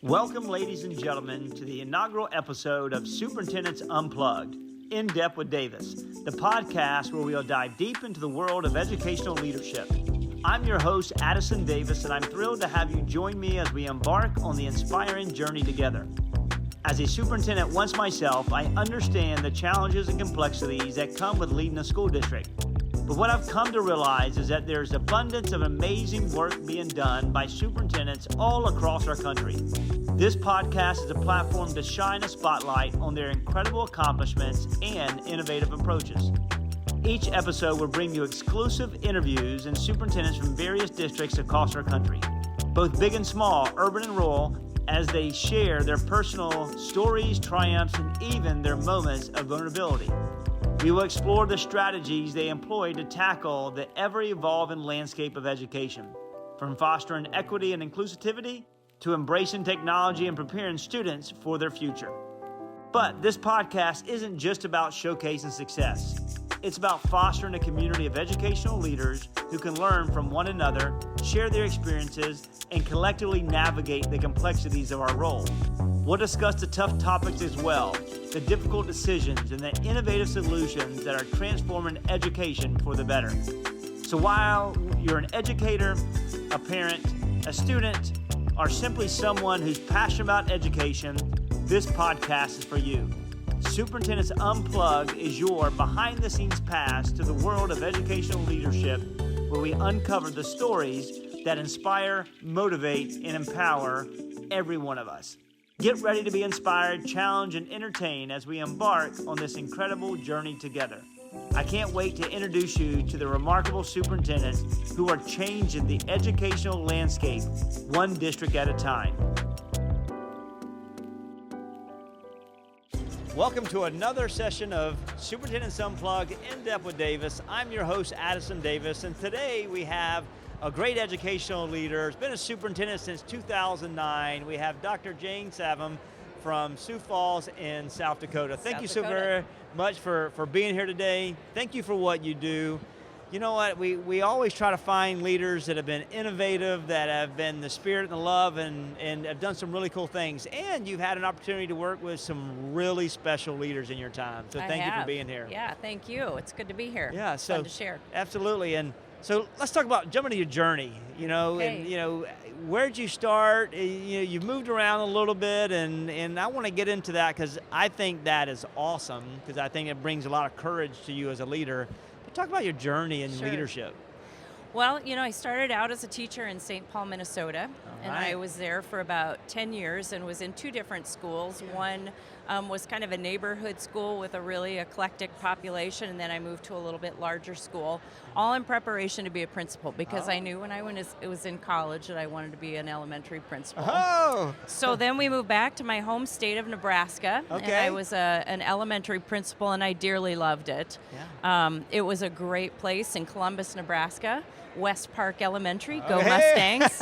Welcome, ladies and gentlemen, to the inaugural episode of Superintendents Unplugged, In Depth with Davis, the podcast where we'll dive deep into the world of educational leadership. I'm your host, Addison Davis, and I'm thrilled to have you join me as we embark on the inspiring journey together. As a superintendent once myself, I understand the challenges and complexities that come with leading a school district. But what I've come to realize is that there's abundance of amazing work being done by superintendents all across our country. This podcast is a platform to shine a spotlight on their incredible accomplishments and innovative approaches. Each episode will bring you exclusive interviews and superintendents from various districts across our country, both big and small, urban and rural, as they share their personal stories, triumphs, and even their moments of vulnerability. We will explore the strategies they employ to tackle the ever-evolving landscape of education, from fostering equity and inclusivity to embracing technology and preparing students for their future. But this podcast isn't just about showcasing success. It's about fostering a community of educational leaders who can learn from one another, share their experiences, and collectively navigate the complexities of our role. We'll discuss the tough topics as well, the difficult decisions, and the innovative solutions that are transforming education for the better. So while you're an educator, a parent, a student, or simply someone who's passionate about education, this podcast is for you. Superintendents Unplugged is your behind-the-scenes pass to the world of educational leadership, where we uncover the stories that inspire, motivate, and empower every one of us. Get ready to be inspired, challenged, and entertained as we embark on this incredible journey together. I can't wait to introduce you to the remarkable superintendents who are changing the educational landscape one district at a time. Welcome to another session of Superintendents Unplugged, In Depth with Davis. I'm your host, Addison Davis, and today we have a great educational leader. He's been a superintendent since 2009. We have Dr. Jane Stavem from Sioux Falls in South Dakota. Thank you so very much for being here today. Thank you for what you do. You know what, we always try to find leaders that have been innovative, that have been the spirit and the love, and have done some really cool things. And you've had an opportunity to work with some really special leaders in your time. So thank you for being here. Yeah, thank you. It's good to be here. Yeah, so fun to share. Absolutely. And so let's talk about jumping to your journey, Okay. and where'd you start? You've moved around a little bit, and I want to get into that because I think that is awesome, because I think it brings a lot of courage to you as a leader. But talk about your journey in leadership. Well, I started out as a teacher in St. Paul, Minnesota, and I was there for about 10 years and was in two different schools. Yeah. One was kind of a neighborhood school with a really eclectic population, and then I moved to a little bit larger school, all in preparation to be a principal, because I knew when I was in college that I wanted to be an elementary principal. Oh! So then we moved back to my home state of Nebraska, and I was an elementary principal, and I dearly loved it. Yeah. It was a great place in Columbus, Nebraska. West Park Elementary, go Mustangs.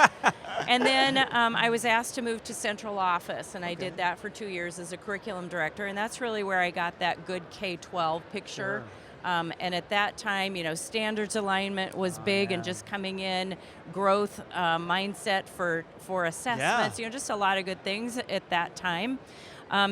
And then I was asked to move to central office, and I did that for 2 years as a curriculum director, and that's really where I got that good K-12 picture. Sure. And at that time, standards alignment was big, and just coming in, growth mindset for assessments, just a lot of good things at that time.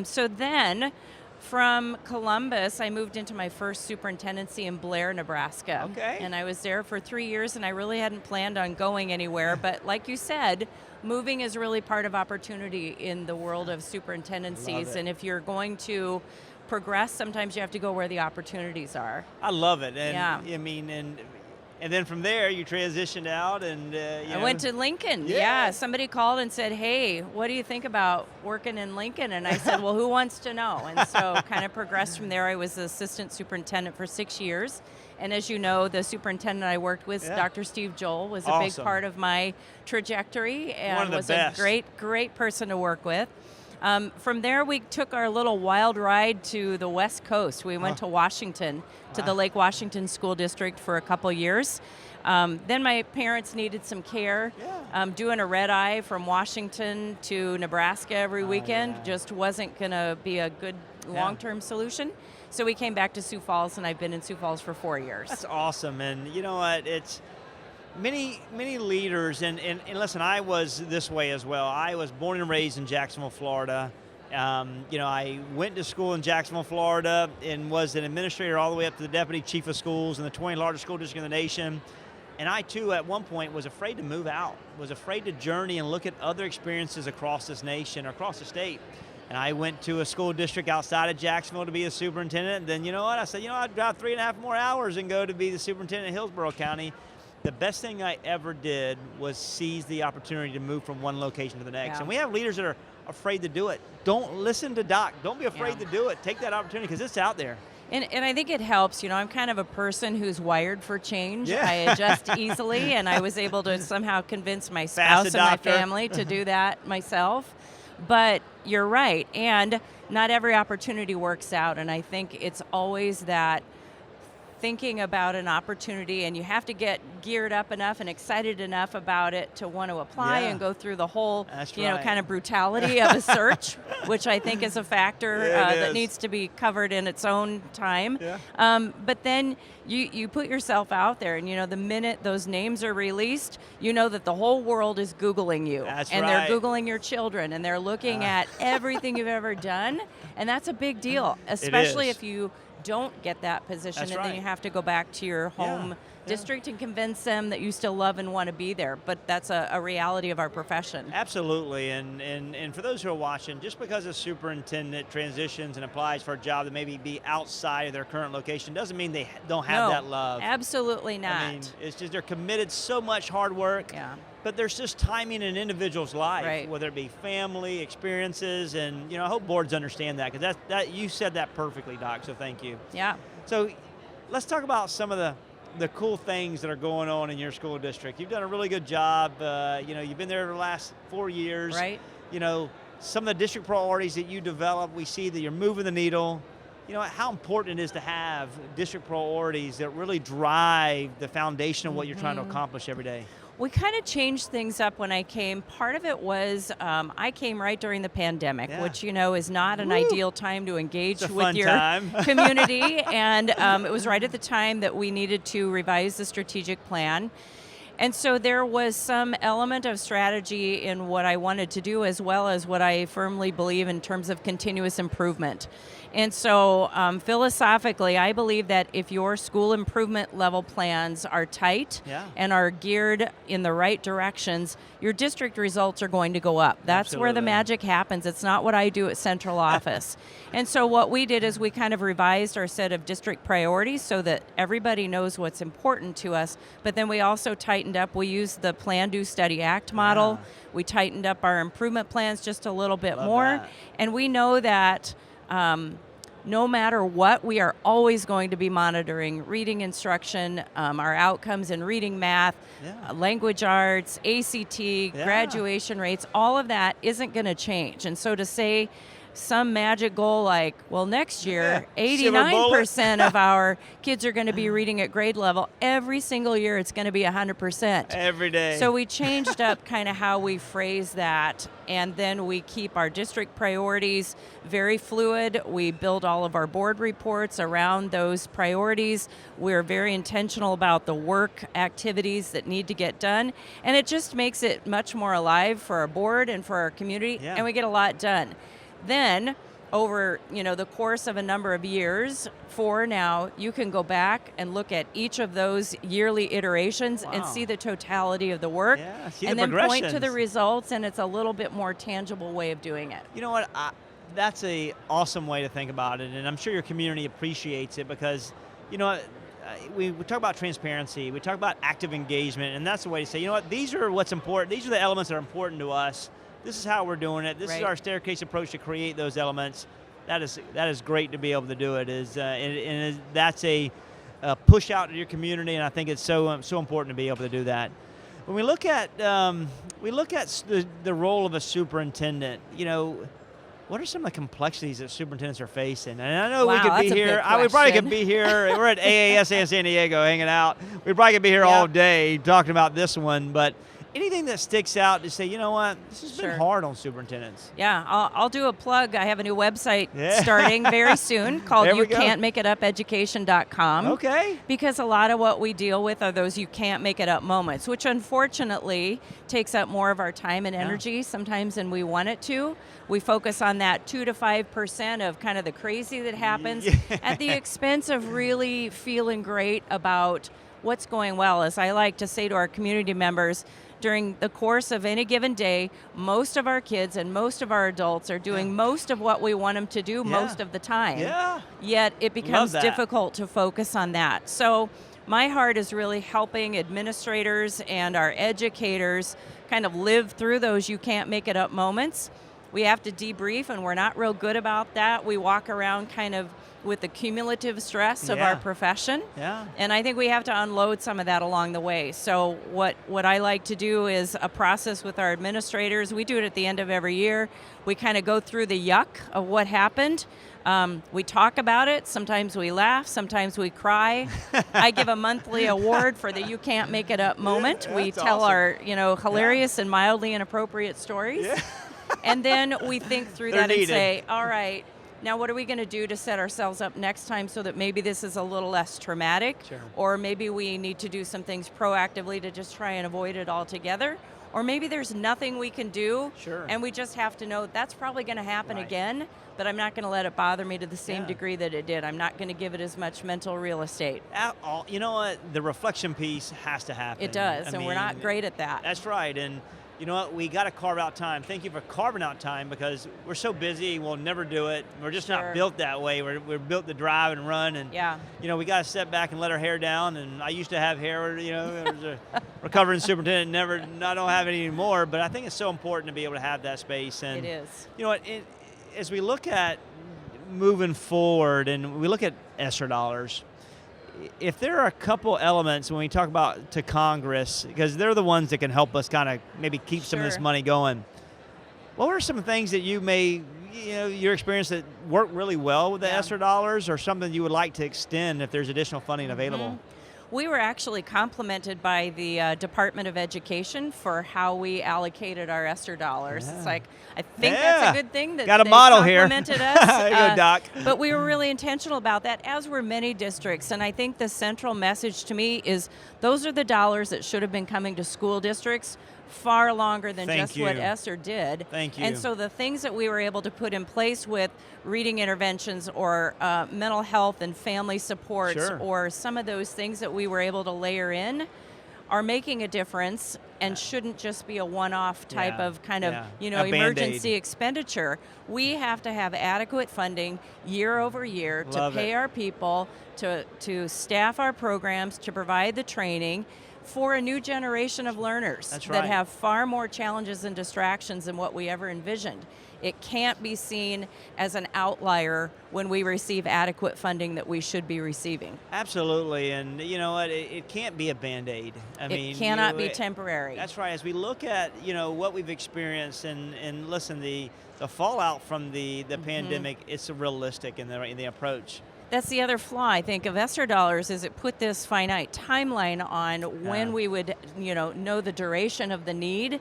So then, from Columbus, I moved into my first superintendency in Blair, Nebraska. Okay. And I was there for 3 years, and I really hadn't planned on going anywhere. But like you said, moving is really part of opportunity in the world of superintendencies. And if you're going to progress, sometimes you have to go where the opportunities are. I love it. And and then from there, you transitioned out, and I went to Lincoln. Yeah, somebody called and said, "Hey, what do you think about working in Lincoln?" And I said, "Well, who wants to know?" And so kind of progressed from there. I was the assistant superintendent for 6 years, and as you know, the superintendent I worked with, Dr. Steve Joel, was a big part of my trajectory, and was a great person to work with. From there, we took our little wild ride to the West Coast. We went to Washington, to the Lake Washington School District for a couple years. Then my parents needed some care. Doing a red eye from Washington to Nebraska every weekend just wasn't going to be a good long-term solution. So we came back to Sioux Falls, and I've been in Sioux Falls for 4 years. That's awesome. And you know what? many leaders, and listen, I was this way as well. I was born and raised in Jacksonville, Florida. I went to school in Jacksonville, Florida, and was an administrator all the way up to the deputy chief of schools in the 20th largest school district in the nation. And I, too, at one point was afraid to move out, was afraid to journey and look at other experiences across this nation, or across the state. And I went to a school district outside of Jacksonville to be a superintendent. And then, you know what? I said, I'd drive 3.5 more hours and go to be the superintendent in Hillsborough County. The best thing I ever did was seize the opportunity to move from one location to the next. Yeah. And we have leaders that are afraid to do it. Don't listen to Doc. Don't be afraid to do it. Take that opportunity, because it's out there. And I think it helps. I'm kind of a person who's wired for change. Yeah. I adjust easily, and I was able to somehow convince my spouse and my family to do that myself. But you're right, and not every opportunity works out, and I think it's always that thinking about an opportunity, and you have to get geared up enough and excited enough about it to want to apply and go through the whole, kind of brutality of a search, which I think is a factor that needs to be covered in its own time. Yeah. But then you put yourself out there, and the minute those names are released, you know that the whole world is Googling you. They're Googling your children, and they're looking at everything you've ever done, and that's a big deal, especially if you don't get that position. That's then you have to go back to your home district and convince them that you still love and want to be there. But that's a reality of our profession. Absolutely. And for those who are watching, just because a superintendent transitions and applies for a job that maybe be outside of their current location doesn't mean they don't have that love. Absolutely not. I mean, it's just they're committed so much hard work. Yeah. But there's just timing in an individual's life, whether it be family, experiences, and I hope boards understand that, because that you said that perfectly, Doc, so thank you. Yeah. So let's talk about some of the cool things that are going on in your school district. You've done a really good job. You've been there the last 4 years. Right. Some of the district priorities that you develop, we see that you're moving the needle. How important it is to have district priorities that really drive the foundation of what you're trying to accomplish every day. We kind of changed things up when I came. Part of it was I came right during the pandemic, which, is not an ideal time to engage with your community. And it was right at the time that we needed to revise the strategic plan. And so there was some element of strategy in what I wanted to do, as well as what I firmly believe in terms of continuous improvement. And so philosophically, I believe that if your school improvement level plans are tight and are geared in the right directions, your district results are going to go up. That's where the magic happens. It's not what I do at central office. And so what we did is we kind of revised our set of district priorities so that everybody knows what's important to us. But then we also tightened up. We used the Plan, Do, Study, Act model. We tightened up our improvement plans just a little bit more. And we know that no matter what, we are always going to be monitoring reading instruction, our outcomes in reading, math, language arts, ACT, graduation rates. All of that isn't going to change. And so to say some magic goal like, well, next year, 89% of our kids are going to be reading at grade level. Every single year, it's going to be 100%. Every day. So we changed up kind of how we phrase that, and then we keep our district priorities very fluid. We build all of our board reports around those priorities. We're very intentional about the work activities that need to get done, and it just makes it much more alive for our board and for our community, and we get a lot done. Then, over the course of a number of years, now, you can go back and look at each of those yearly iterations and see the totality of the work, and then point to the results, and it's a little bit more tangible way of doing it. You know what? That's an awesome way to think about it, and I'm sure your community appreciates it, because, we talk about transparency, we talk about active engagement, and that's the way to say, these are what's important. These are the elements that are important to us. This is how we're doing it. This is our staircase approach to create those elements. That is great to be able to do it. That's a push out to your community, and I think it's so important to be able to do that. When we look at the role of a superintendent, what are some of the complexities that superintendents are facing? And I know we could be here. We probably could be here. We're at AASA in San Diego hanging out. We probably could be here all day talking about this one, but anything that sticks out to say, you know what, this has Sure. been hard on superintendents? Yeah, I'll do a plug. I have a new website starting very soon called There we go. youcan'tmakeitupeducation.com. Okay. Because a lot of what we deal with are those you can't make it up moments, which unfortunately takes up more of our time and energy sometimes than we want it to. We focus on that 2 to 5% of kind of the crazy that happens at the expense of really feeling great about what's going well. As I like to say to our community members, during the course of any given day, most of our kids and most of our adults are doing most of what we want them to do most of the time. Yeah. Yet it becomes that. difficult to focus on that. So my heart is really helping administrators and our educators kind of live through those you can't make it up moments. We have to debrief, and we're not real good about that. We walk around kind of with the cumulative stress of our profession. Yeah. And I think we have to unload some of that along the way. So what I like to do is a process with our administrators. We do it at the end of every year. We kind of go through the yuck of what happened. We talk about it. Sometimes we laugh. Sometimes we cry. I give a monthly award for the You Can't Make It Up moment. We tell our hilarious and mildly inappropriate stories. Yeah. And then we think through They're that and needed. say, all right, now what are we going to do to set ourselves up next time so that maybe this is a little less traumatic? Sure. Or maybe we need to do some things proactively to just try and avoid it altogether. Or maybe there's nothing we can do, Sure. and we just have to know that's probably going to happen again, but I'm not going to let it bother me to the same degree that it did. I'm not going to give it as much mental real estate. You know what? The reflection piece has to happen. It does, I and we're mean, not great at that. That's right. And you know what? We got to carve out time. Thank you for carving out time, because we're so busy, we'll never do it. We're just not built that way. We're built to drive and run. And, you know, we got to step back and let our hair down. And I used to have hair, you know, I was a recovering superintendent, I don't have it anymore. But I think it's so important to be able to have that space. And, It is. you know what? As we look at moving forward and we look at ESSER dollars, if there are a couple elements when we talk about to Congress, because they're the ones that can help us kind of maybe keep some of this money going, what were some things that you may, you know, your experience that worked really well with the ESSER dollars, or something you would like to extend if there's additional funding available? We were actually complimented by the Department of Education for how we allocated our ESSER dollars. It's like, I think that's a good thing that got a they model here. complimented us. There you go, Doc. But we were really intentional about that, as were many districts. And I think the central message to me is those are the dollars that should have been coming to school districts far longer than just what ESSER did. Thank you. And so the things that we were able to put in place with reading interventions or mental health and family supports or some of those things that we were able to layer in are making a difference and shouldn't just be a one-off type of kind of, you know, emergency expenditure. We have to have adequate funding year over year to pay our people, to staff our programs, to provide the training for a new generation of learners that have far more challenges and distractions than what we ever envisioned. It can't be seen as an outlier when we receive adequate funding that we should be receiving. Absolutely, and you know what? It can't be a Band-Aid. It cannot be temporary. That's right. As we look at, you know, what we've experienced and listen, the fallout from the pandemic, it's realistic in the approach. That's the other flaw, I think, of ESSER dollars, is it put this finite timeline on when we would, you know the duration of the need.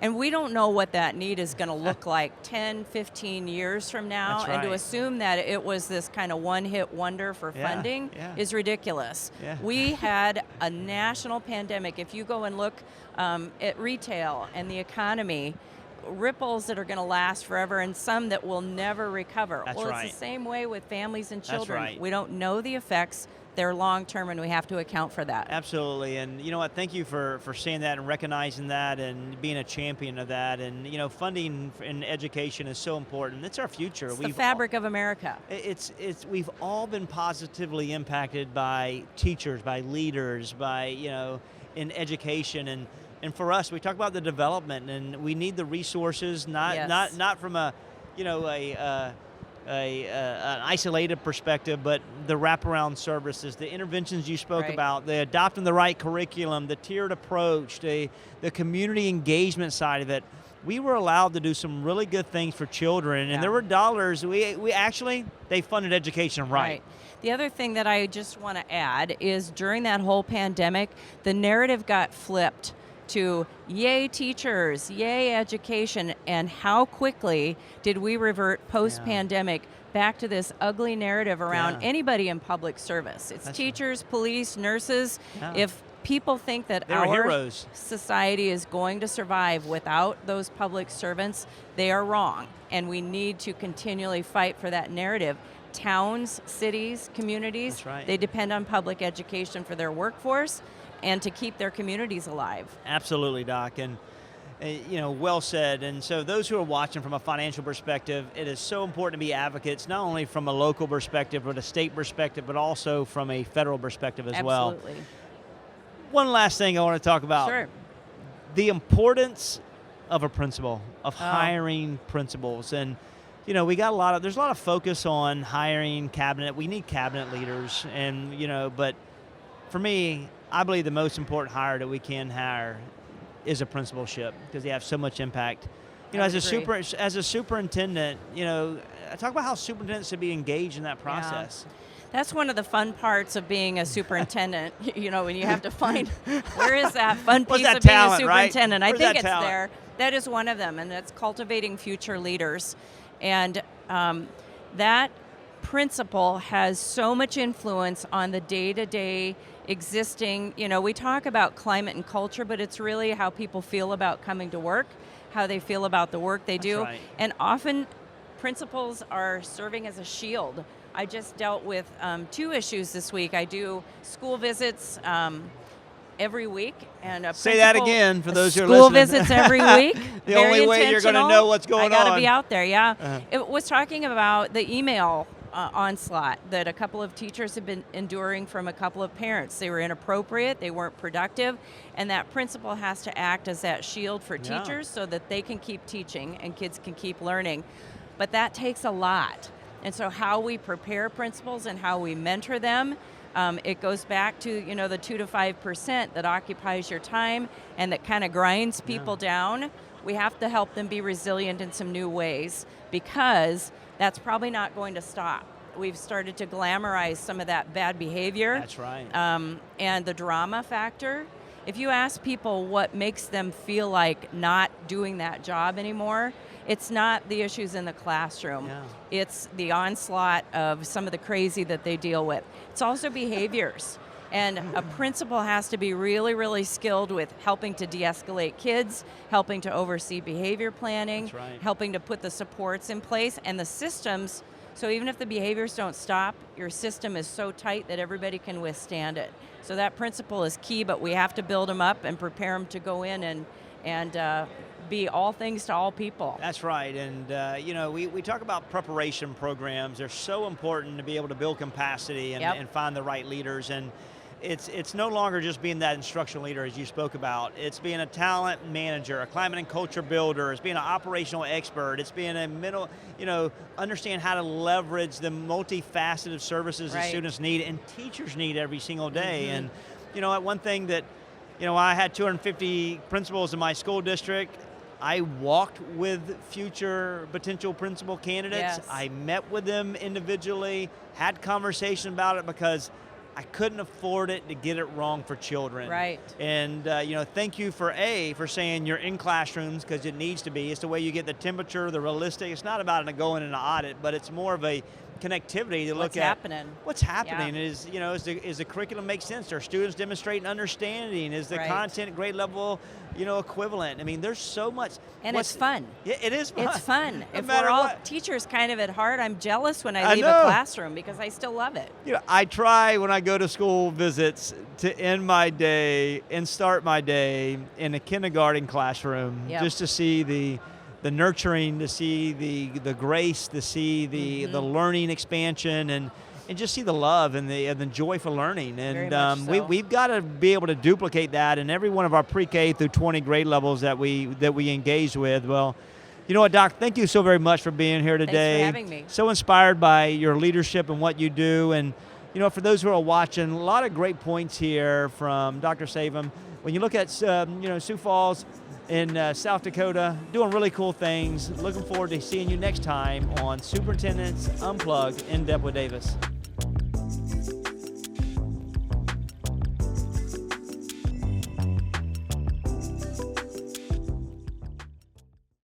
And we don't know what that need is going to look like 10, 15 years from now. That's right. And to assume that it was this kind of one-hit wonder for funding is ridiculous. We had a national pandemic. If you go and look at retail and the economy, ripples that are going to last forever and some that will never recover. It's the same way with families and children. We don't know the effects. They're long-term, and we have to account for that. Absolutely, and you know what? Thank you for saying that and recognizing that and being a champion of that. And you know, funding in education is so important. It's our future. It's the fabric of America. We've all been positively impacted by teachers, by leaders, by, you know, in education. And for us, we talk about the development, and we need the resources, not from a, you know, an isolated perspective, but the wraparound services, the interventions you spoke about, the adopting the right curriculum, the tiered approach, the community engagement side of it. We were allowed to do some really good things for children, and there were dollars. We actually, they funded education right. The other thing that I just want to add is during that whole pandemic, the narrative got flipped to yay teachers, yay education, and how quickly did we revert post-pandemic back to this ugly narrative around anybody in public service. It's teachers, police, nurses. If people think that our heroes. Society is going to survive without those public servants, they are wrong. And we need to continually fight for that narrative. Towns, cities, communities, they depend on public education for their workforce and to keep their communities alive. Absolutely, Doc. And well said. And so those who are watching from a financial perspective, it is so important to be advocates, not only from a local perspective, but a state perspective, but also from a federal perspective as well. Absolutely. One last thing I want to talk about. Sure. The importance of a principal, of hiring principals. And, there's a lot of focus on hiring cabinet. We need cabinet leaders. And, but for me, I believe the most important hire that we can hire is a principalship, because they have so much impact. As a superintendent, I talk about how superintendents should be engaged in that process. Yeah. That's one of the fun parts of being a superintendent, when you have to find where is that fun piece of being a superintendent. Right? I think it's there. That is one of them, and that's cultivating future leaders. And that principal has so much influence on the day-to-day existing, we talk about climate and culture, but it's really how people feel about coming to work, how they feel about the work they do. Right. And often principals are serving as a shield. I just dealt with 2 issues this week. I do school visits every week. And say that again for those who are listening. School visits every week. The only way you're going to know what's going on. I got to be out there, It was talking about the email onslaught that a couple of teachers have been enduring from a couple of parents. They were inappropriate, they weren't productive, and that principal has to act as that shield for teachers so that they can keep teaching and kids can keep learning. But that takes a lot. And so how we prepare principals and how we mentor them, it goes back to, the 2 to 5% that occupies your time and that kind of grinds people down. We have to help them be resilient in some new ways, because that's probably not going to stop. We've started to glamorize some of that bad behavior. That's right. And the drama factor. If you ask people what makes them feel like not doing that job anymore, it's not the issues in the classroom. It's the onslaught of some of the crazy that they deal with. It's also behaviors. And a principal has to be really, really skilled with helping to de-escalate kids, helping to oversee behavior planning, helping to put the supports in place and the systems. So even if the behaviors don't stop, your system is so tight that everybody can withstand it. So that principal is key, but we have to build them up and prepare them to go in and be all things to all people. That's right. And, we talk about preparation programs. They're so important to be able to build capacity and find the right leaders. And it's no longer just being that instructional leader, as you spoke about. It's being a talent manager, a climate and culture builder. It's being an operational expert. It's being a mental, understand how to leverage the multifaceted services that students need and teachers need every single day. And, one thing that, I had 250 principals in my school district. I walked with future potential principal candidates. I met with them individually, had conversation about it, because I couldn't afford it to get it wrong for children. Right. And, thank you for saying you're in classrooms, because it needs to be. It's the way you get the temperature, the realistic. It's not about going in an audit, but it's more of a connectivity to look at what's happening. Is the curriculum make sense? Are students demonstrating understanding? Is the content grade level equivalent? I mean, there's so much. And it's fun. Yeah, it is fun. It's fun. No if matter we're all what. Teachers kind of at heart, I'm jealous when I leave a classroom, because I still love it. I try when I go to school visits to end my day and start my day in a kindergarten classroom, just to see the nurturing, to see the grace, to see the learning expansion, and just see the love and the joy for learning. And we've got to be able to duplicate that in every one of our pre-K through 20 grade levels that we engage with. Well, you know what, Doc, thank you so very much for being here today. Thanks for having me. So inspired by your leadership and what you do. And, for those who are watching, a lot of great points here from Dr. Stavem. When you look at, Sioux Falls in South Dakota, doing really cool things. Looking forward to seeing you next time on Superintendents Unplugged, In Depth with Davis.